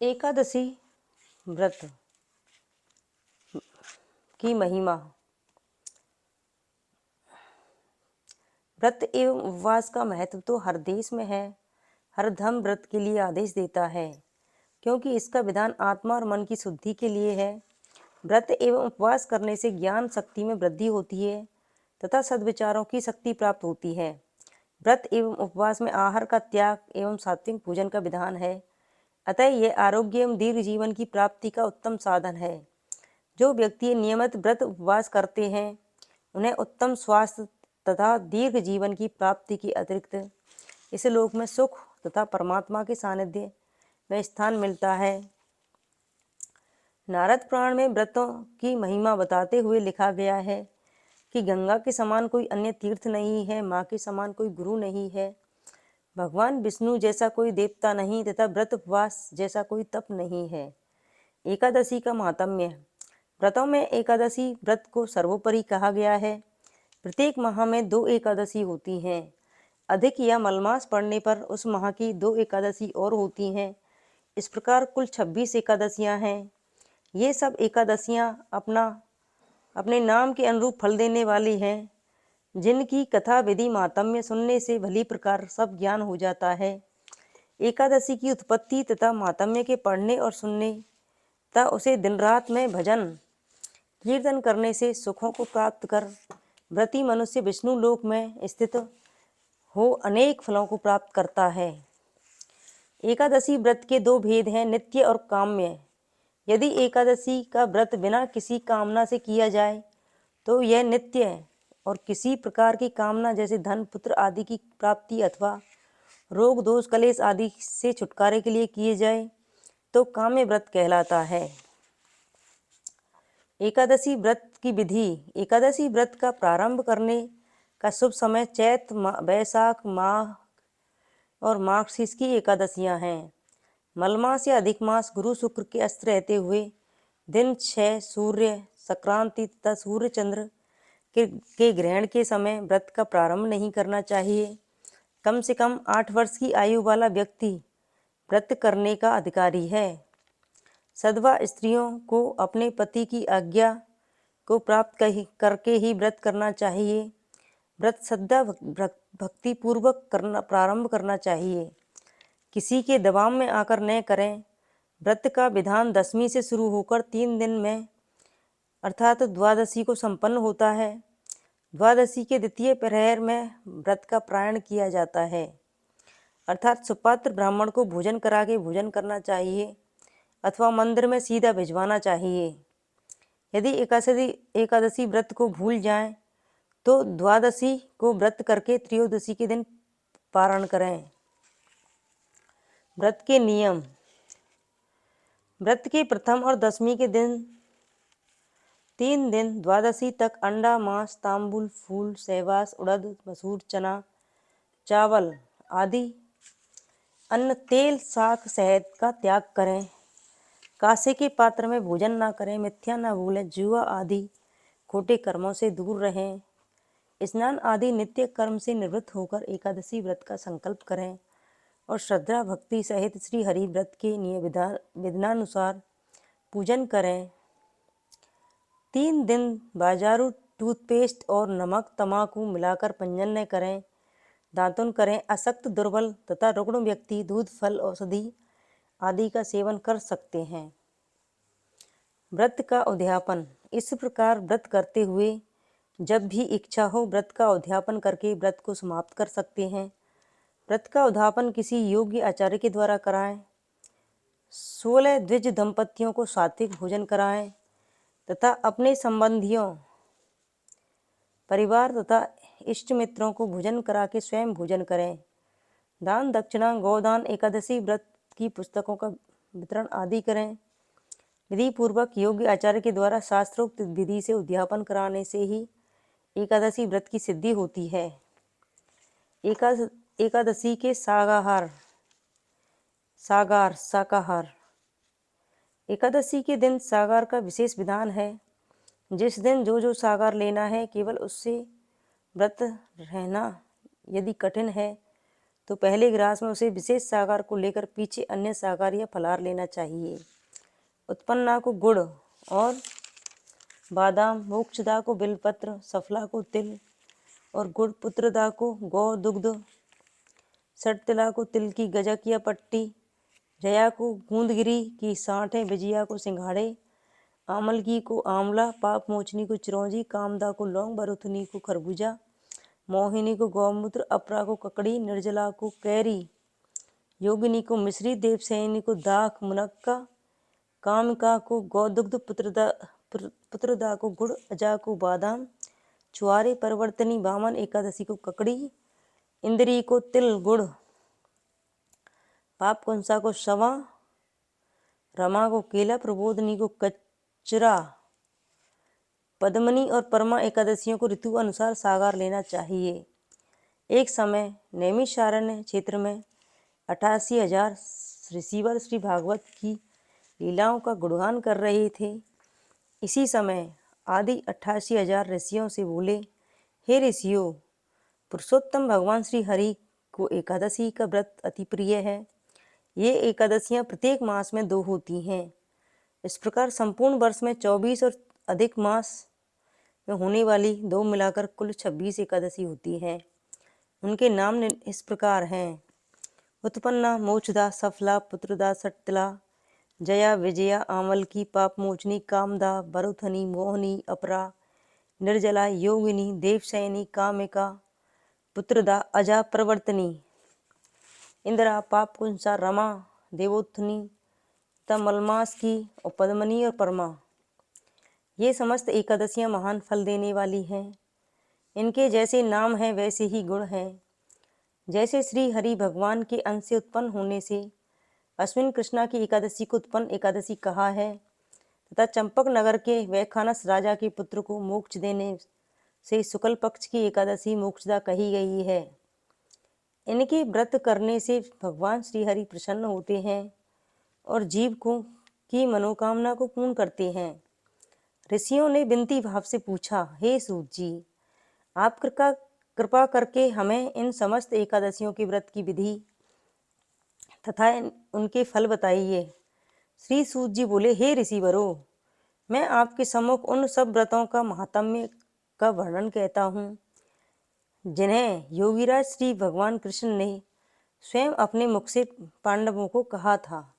एकादशी व्रत की महिमा। व्रत एवं उपवास का महत्व तो हर देश में है। हर धर्म व्रत के लिए आदेश देता है, क्योंकि इसका विधान आत्मा और मन की शुद्धि के लिए है। व्रत एवं उपवास करने से ज्ञान शक्ति में वृद्धि होती है तथा सद्विचारों की शक्ति प्राप्त होती है। व्रत एवं उपवास में आहार का त्याग एवं सात्विक भोजन का विधान है। अतः यह आरोग्य एवं दीर्घ जीवन की प्राप्ति का उत्तम साधन है। जो व्यक्ति नियमित व्रत उपवास करते हैं उन्हें उत्तम स्वास्थ्य तथा दीर्घ जीवन की प्राप्ति के अतिरिक्त इस लोक में सुख तथा परमात्मा के सानिध्य में स्थान मिलता है। नारद पुराण में व्रतों की महिमा बताते हुए लिखा गया है कि गंगा के समान कोई अन्य तीर्थ नहीं है, माँ के समान कोई गुरु नहीं है, भगवान विष्णु जैसा कोई देवता नहीं तथा व्रत उपवास जैसा कोई तप नहीं है। एकादशी का महात्म्य। व्रतों में एकादशी व्रत को सर्वोपरि कहा गया है। प्रत्येक माह में 2 एकादशी होती हैं। अधिक या मलमास पड़ने पर उस माह की 2 एकादशी और होती हैं। इस प्रकार कुल 26 एकादशियां हैं। ये सब एकादशियां अपने नाम के अनुरूप फल देने वाली हैं, जिनकी कथा विधि महात्म्य सुनने से भली प्रकार सब ज्ञान हो जाता है। एकादशी की उत्पत्ति तथा महात्म्य के पढ़ने और सुनने तथा उसे दिन रात में भजन कीर्तन करने से सुखों को प्राप्त कर व्रती मनुष्य विष्णु लोक में स्थित हो अनेक फलों को प्राप्त करता है। एकादशी व्रत के 2 भेद हैं, नित्य और काम्य। यदि एकादशी का व्रत बिना किसी कामना से किया जाए तो यह नित्य है, और किसी प्रकार की कामना जैसे धन पुत्र आदि की प्राप्ति अथवा रोग दोष कलेश आदि से छुटकारे के लिए किए जाए तो काम्य व्रत कहलाता है। एकादशी व्रत की विधि। एकादशी व्रत का प्रारंभ करने का शुभ समय चैत वैशाख माह और मार्गशीर्ष की एकादशियां हैं। मलमास या अधिक मास गुरु शुक्र के अस्त रहते हुए दिन 6 सूर्य संक्रांति तथा सूर्य चंद्र के ग्रहण के समय व्रत का प्रारंभ नहीं करना चाहिए। कम से कम 8 वर्ष की आयु वाला व्यक्ति व्रत करने का अधिकारी है। सधवा स्त्रियों को अपने पति की आज्ञा को प्राप्त करके ही व्रत करना चाहिए। व्रत श्रद्धा भक्ति पूर्वक प्रारंभ करना चाहिए, किसी के दबाव में आकर न करें। व्रत का विधान 10वीं से शुरू होकर 3 दिन में अर्थात द्वादशी को संपन्न होता है। द्वादशी के द्वितीय प्रहर में व्रत का प्रायण किया जाता है, अर्थात सुपात्र ब्राह्मण को भोजन करा के भोजन करना चाहिए अथवा मंदिर में सीधा भिजवाना चाहिए। यदि एकादशी व्रत को भूल जाएं तो द्वादशी को व्रत करके त्रयोदशी के दिन पारण करें। व्रत के नियम। व्रत के प्रथम और 10वीं के दिन 3 दिन द्वादशी तक अंडा मांस तांबुल फूल सहवास उड़द मसूर चना चावल आदि अन्न तेल शाक शहद का त्याग करें। कासे के पात्र में भोजन ना करें, मिथ्या ना बोलें, जुआ आदि खोटे कर्मों से दूर रहें। स्नान आदि नित्य कर्म से निवृत्त होकर एकादशी व्रत का संकल्प करें और श्रद्धा भक्ति सहित श्री हरि व्रत के विधानानुसार पूजन करें। 3 दिन बाजारू टूथपेस्ट और नमक तमाकू मिलाकर भंजन न करें। दातुन करें। अशक्त दुर्बल तथा रुग्ण व्यक्ति दूध फल औषधि आदि का सेवन कर सकते हैं। व्रत का उद्यापन। इस प्रकार व्रत करते हुए जब भी इच्छा हो व्रत का उद्यापन करके व्रत को समाप्त कर सकते हैं। व्रत का उद्यापन किसी योग्य आचार्य के द्वारा कराएं। 16 द्विज दंपतियों को सात्विक भोजन कराएं तथा अपने संबंधियों परिवार तथा इष्ट मित्रों को भोजन करा के स्वयं भोजन करें। दान दक्षिणा गोदान एकादशी व्रत की पुस्तकों का वितरण आदि करें। विधि पूर्वक योग्य आचार्य के द्वारा शास्त्रोक्त विधि से उद्यापन कराने से ही एकादशी व्रत की सिद्धि होती है। एकादशी के शाकाहार। एकादशी के दिन सागार का विशेष विधान है। जिस दिन जो सागार लेना है केवल उससे व्रत रहना। यदि कठिन है तो पहले ग्रास में उसे विशेष साकार को लेकर पीछे अन्य साकार या फलाहार लेना चाहिए। उत्पन्ना को गुड़ और बादाम, मोक्षदा को बिलपत्र, सफला को तिल और गुड़, पुत्रदा को गौ दुग्ध, सटतिला को तिल की गजक या पट्टी, जया को गूंदगिरी की साँठें, विजया को सिंघाड़े, आमलकी को आंवला, पाप मोचनी को चिरौंजी, कामदा को लौंग, बरुथनी को खरबूजा, मोहिनी को गौमूत्र, अपरा को ककड़ी, निर्जला को कैरी, योगिनी को मिश्री, देवसैनी को दाख मुनक्का, कामिका को गौदुग्ध, पुत्रदा को गुड़, अजा को बादाम, चुआरे, परिवर्तनी वामन एकादशी को ककड़ी, इंद्री को तिल गुड़, पाप कुंसा को सवा, रमा को केला, प्रबोधनी को कचरा, पद्मनी और परमा एकादशियों को ऋतु अनुसार सागार लेना चाहिए। एक समय नैमिषारण्य क्षेत्र में 88,000 ऋषिवर श्री भागवत की लीलाओं का गुणगान कर रहे थे। इसी समय आदि 88,000 ऋषियों से बोले, हे ऋषियों, पुरुषोत्तम भगवान श्री हरि को एकादशी का व्रत अति प्रिय है। ये एकादशियां प्रत्येक मास में 2 होती हैं। इस प्रकार संपूर्ण वर्ष में 24 और अधिक मास में होने वाली 2 मिलाकर कुल 26 एकादशी होती हैं। उनके नाम इस प्रकार हैं: उत्पन्ना, मोक्षदा, सफला, पुत्रदा, सटतिला, जया, विजया, आमलकी, पापमोचनी, कामदा, बरुथनी, मोहनी, अपरा, निर्जला, योगिनी, देवसैनी, कामिका, पुत्रदा, अजा, प्रवर्तनी, इंदिरा, पापकुंसा, रमा, देवोत्थनी तथा मलमास की और पद्मनी और परमा। ये समस्त एकादशियां महान फल देने वाली हैं। इनके जैसे नाम हैं वैसे ही गुण हैं। जैसे श्री हरि भगवान के अंश से उत्पन्न होने से अश्विन कृष्णा की एकादशी को उत्पन्न एकादशी कहा है तथा चंपक नगर के वैखानस राजा के पुत्र को मोक्ष देने से शुक्ल पक्ष की एकादशी मोक्षदा कही गई है। इनके व्रत करने से भगवान श्री हरि प्रसन्न होते हैं और जीव को की मनोकामना को पूर्ण करते हैं। ऋषियों ने विनती भाव से पूछा, हे सूत जी, आप कृपा करके हमें इन समस्त एकादशियों के व्रत की विधि तथा उनके फल बताइए। श्री सूत जी बोले, हे ऋषिवरों, मैं आपके सम्मुख उन सब व्रतों का महात्म्य का वर्णन कहता हूँ जिन्हें योगीराज श्री भगवान कृष्ण ने स्वयं अपने मुख से पांडवों को कहा था।